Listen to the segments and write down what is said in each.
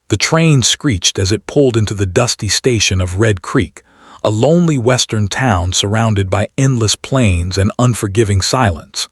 The train screeched as it pulled into the dusty station of Red Creek, a lonely western town surrounded by endless plains and unforgiving silence.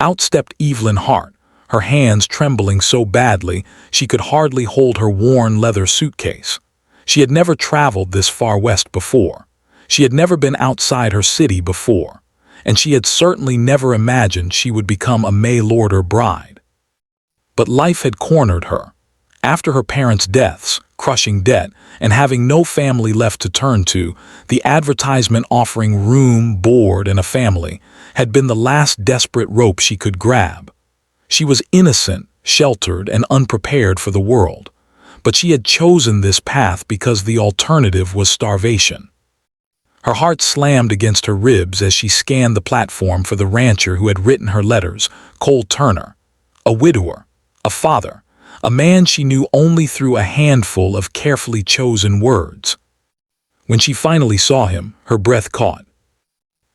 Out stepped Evelyn Hart, her hands trembling so badly she could hardly hold her worn leather suitcase. She had never traveled this far west before. She had never been outside her city before, and she had certainly never imagined she would become a mail-order bride. But life had cornered her. After her parents' deaths, crushing debt, and having no family left to turn to, the advertisement offering room, board, and a family had been the last desperate rope she could grab. She was innocent, sheltered, and unprepared for the world, but she had chosen this path because the alternative was starvation. Her heart slammed against her ribs as she scanned the platform for the rancher who had written her letters, Cole Turner, a widower, a father, a man she knew only through a handful of carefully chosen words. When she finally saw him, her breath caught.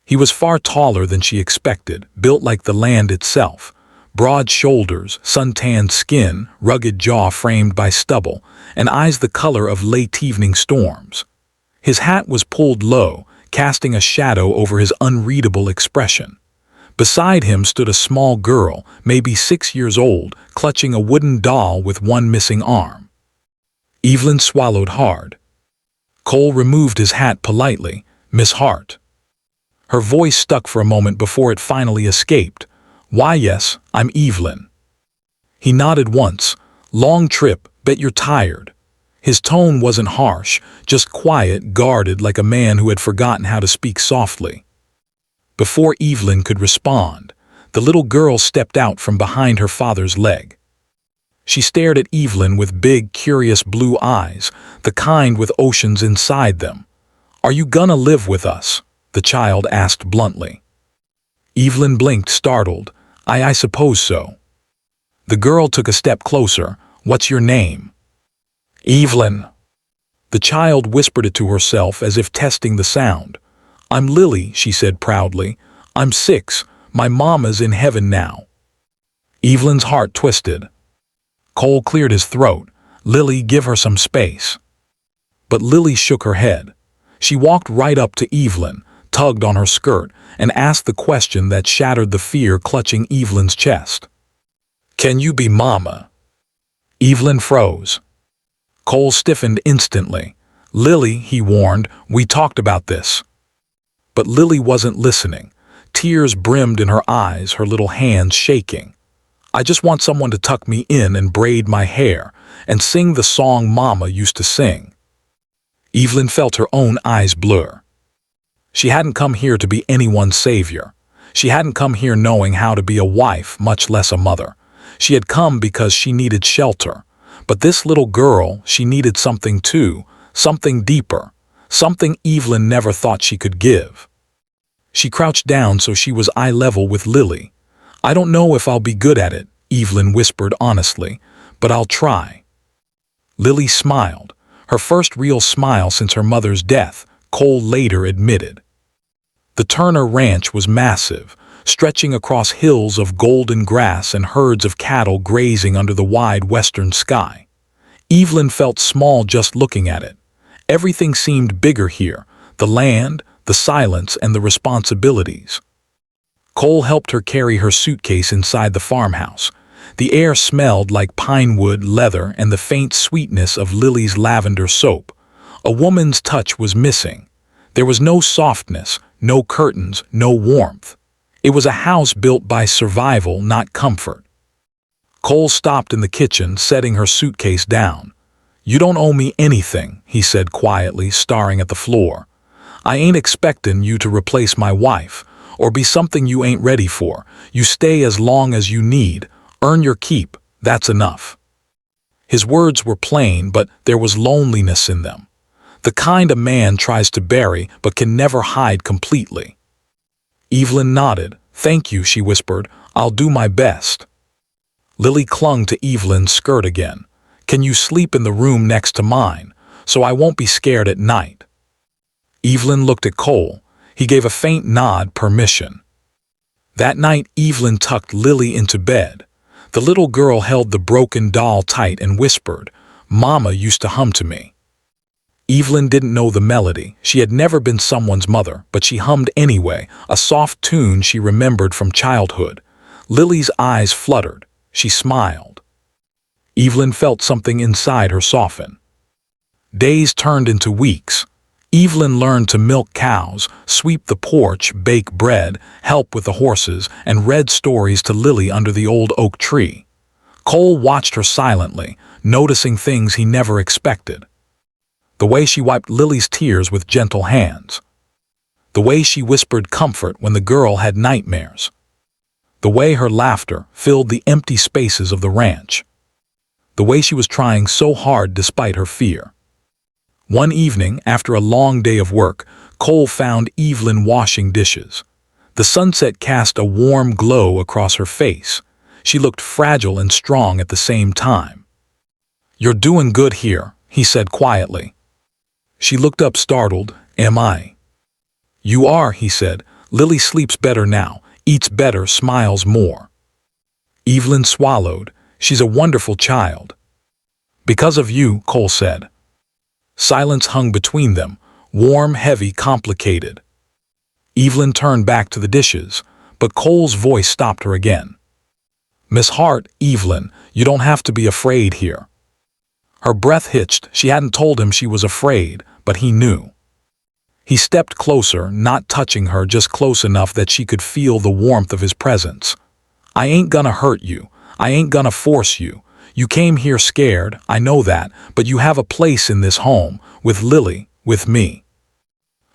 He was far taller than she expected, built like the land itself. Broad shoulders, suntanned skin, rugged jaw framed by stubble, and eyes the color of late evening storms. His hat was pulled low, casting a shadow over his unreadable expression. Beside him stood a small girl, maybe 6 years old, clutching a wooden doll with one missing arm. Evelyn swallowed hard. Cole removed his hat politely. "Miss Hart." Her voice stuck for a moment before it finally escaped. "Why, yes, I'm Evelyn." He nodded once. "Long trip, bet you're tired." His tone wasn't harsh, just quiet, guarded, like a man who had forgotten how to speak softly. Before Evelyn could respond, the little girl stepped out from behind her father's leg. She stared at Evelyn with big, curious blue eyes, the kind with oceans inside them. "Are you gonna live with us?" the child asked bluntly. Evelyn blinked, startled. I suppose so." The girl took a step closer. "What's your name?" "Evelyn." The child whispered it to herself as if testing the sound. "I'm Lily," she said proudly. "I'm 6. My mama's in heaven now." Evelyn's heart twisted. Cole cleared his throat. "Lily, give her some space." But Lily shook her head. She walked right up to Evelyn, tugged on her skirt, and asked the question that shattered the fear clutching Evelyn's chest. "Can you be Mama?" Evelyn froze. Cole stiffened instantly. "Lily," he warned, "we talked about this." But Lily wasn't listening. Tears brimmed in her eyes, her little hands shaking. "I just want someone to tuck me in and braid my hair and sing the song Mama used to sing." Evelyn felt her own eyes blur. She hadn't come here to be anyone's savior. She hadn't come here knowing how to be a wife, much less a mother. She had come because she needed shelter. But this little girl, she needed something too, something deeper, something Evelyn never thought she could give. She crouched down so she was eye level with Lily. "I don't know if I'll be good at it," Evelyn whispered honestly, "but I'll try." Lily smiled, her first real smile since her mother's death, Cole later admitted. The Turner Ranch was massive, stretching across hills of golden grass and herds of cattle grazing under the wide western sky. Evelyn felt small just looking at it. Everything seemed bigger here, the land, the silence, and the responsibilities. Cole helped her carry her suitcase inside the farmhouse. The air smelled like pine wood, leather, and the faint sweetness of Lily's lavender soap. A woman's touch was missing. There was no softness, no curtains, no warmth. It was a house built by survival, not comfort. Cole stopped in the kitchen, setting her suitcase down. "You don't owe me anything," he said quietly, staring at the floor. "I ain't expectin' you to replace my wife, or be something you ain't ready for. You stay as long as you need, earn your keep, that's enough." His words were plain, but there was loneliness in them. The kind a man tries to bury but can never hide completely. Evelyn nodded. "Thank you," she whispered. "I'll do my best." Lily clung to Evelyn's skirt again. "Can you sleep in the room next to mine, so I won't be scared at night?" Evelyn looked at Cole. He gave a faint nod, permission. That night, Evelyn tucked Lily into bed. The little girl held the broken doll tight and whispered, Mama used to hum to me. Evelyn didn't know the melody. She had never been someone's mother, but she hummed anyway, a soft tune she remembered from childhood. Lily's eyes fluttered. She smiled. Evelyn felt something inside her soften. Days turned into weeks. Evelyn learned to milk cows, sweep the porch, bake bread, help with the horses, and read stories to Lily under the old oak tree. Cole watched her silently, noticing things he never expected. The way she wiped Lily's tears with gentle hands. The way she whispered comfort when the girl had nightmares. The way her laughter filled the empty spaces of the ranch. The way she was trying so hard despite her fear. One evening, after a long day of work, Cole found Evelyn washing dishes. The sunset cast a warm glow across her face. She looked fragile and strong at the same time. "You're doing good here," he said quietly. She looked up startled. "Am I?" "You are," he said. "Lily sleeps better now, eats better, smiles more." Evelyn swallowed. "She's a wonderful child." "Because of you," Cole said. Silence hung between them, warm, heavy, complicated. Evelyn turned back to the dishes, but Cole's voice stopped her again. "Miss Hart, Evelyn, you don't have to be afraid here." Her breath hitched. She hadn't told him she was afraid, but he knew. He stepped closer, not touching her, just close enough that she could feel the warmth of his presence. "I ain't gonna hurt you. I ain't gonna force you. You came here scared, I know that, but you have a place in this home, with Lily, with me."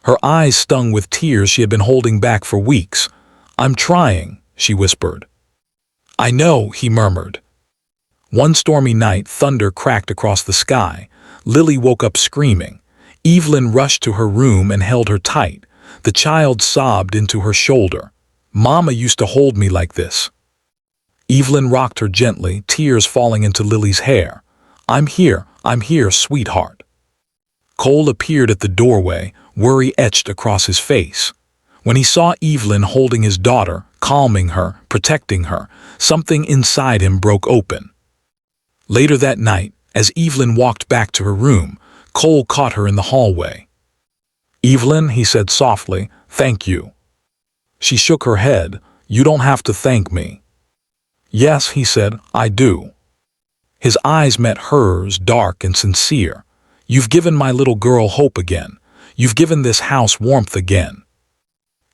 Her eyes stung with tears she had been holding back for weeks. "I'm trying," she whispered. "I know," he murmured. One stormy night, thunder cracked across the sky. Lily woke up screaming. Evelyn rushed to her room and held her tight. The child sobbed into her shoulder. "Mama used to hold me like this." Evelyn rocked her gently, tears falling into Lily's hair. I'm here, sweetheart." Cole appeared at the doorway, worry etched across his face. When he saw Evelyn holding his daughter, calming her, protecting her, something inside him broke open. Later that night, as Evelyn walked back to her room, Cole caught her in the hallway. "Evelyn," he said softly, "thank you." She shook her head. "You don't have to thank me." "Yes," he said, "I do." His eyes met hers, dark and sincere. "You've given my little girl hope again. You've given this house warmth again."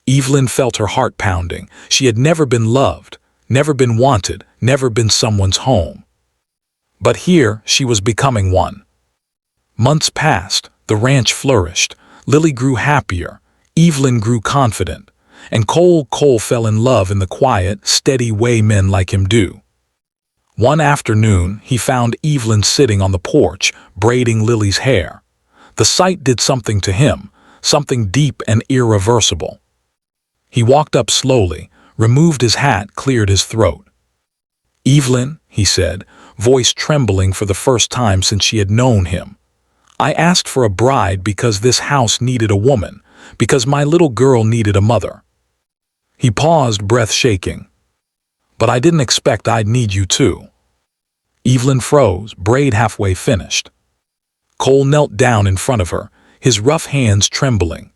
Evelyn felt her heart pounding. She had never been loved, never been wanted, never been someone's home. But here she was becoming one. Months passed, the ranch flourished, Lily grew happier, Evelyn grew confident, and Cole fell in love in the quiet, steady way men like him do. One afternoon, he found Evelyn sitting on the porch, braiding Lily's hair. The sight did something to him, something deep and irreversible. He walked up slowly, removed his hat, cleared his throat. "Evelyn," he said, voice trembling for the first time since she had known him, "I asked for a bride because this house needed a woman, because my little girl needed a mother." He paused, breath shaking. "But I didn't expect I'd need you too." Evelyn froze, braid halfway finished. Cole knelt down in front of her, his rough hands trembling.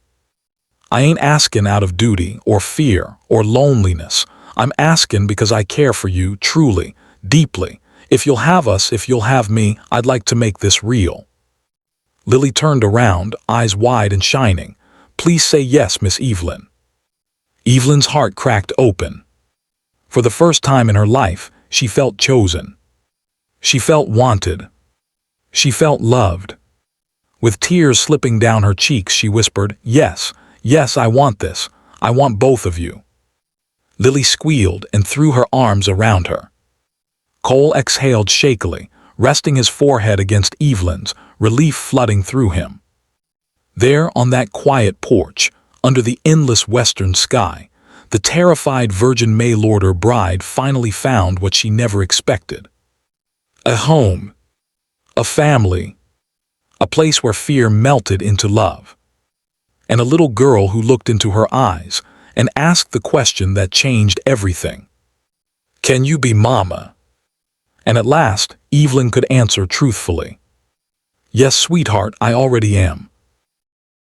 "I ain't asking out of duty or fear or loneliness. I'm asking because I care for you truly, deeply. If you'll have us, if you'll have me, I'd like to make this real." Lily turned around, eyes wide and shining. "Please say yes, Miss Evelyn." Evelyn's heart cracked open. For the first time in her life, she felt chosen. She felt wanted. She felt loved. With tears slipping down her cheeks, she whispered, "Yes, yes, I want this. I want both of you." Lily squealed and threw her arms around her. Cole exhaled shakily, resting his forehead against Evelyn's, relief flooding through him. There on that quiet porch, under the endless western sky, the terrified virgin mail-order bride finally found what she never expected. A home. A family. A place where fear melted into love. And a little girl who looked into her eyes and asked the question that changed everything. "Can you be Mama?" And at last, Evelyn could answer truthfully. Yes, sweetheart, I already am.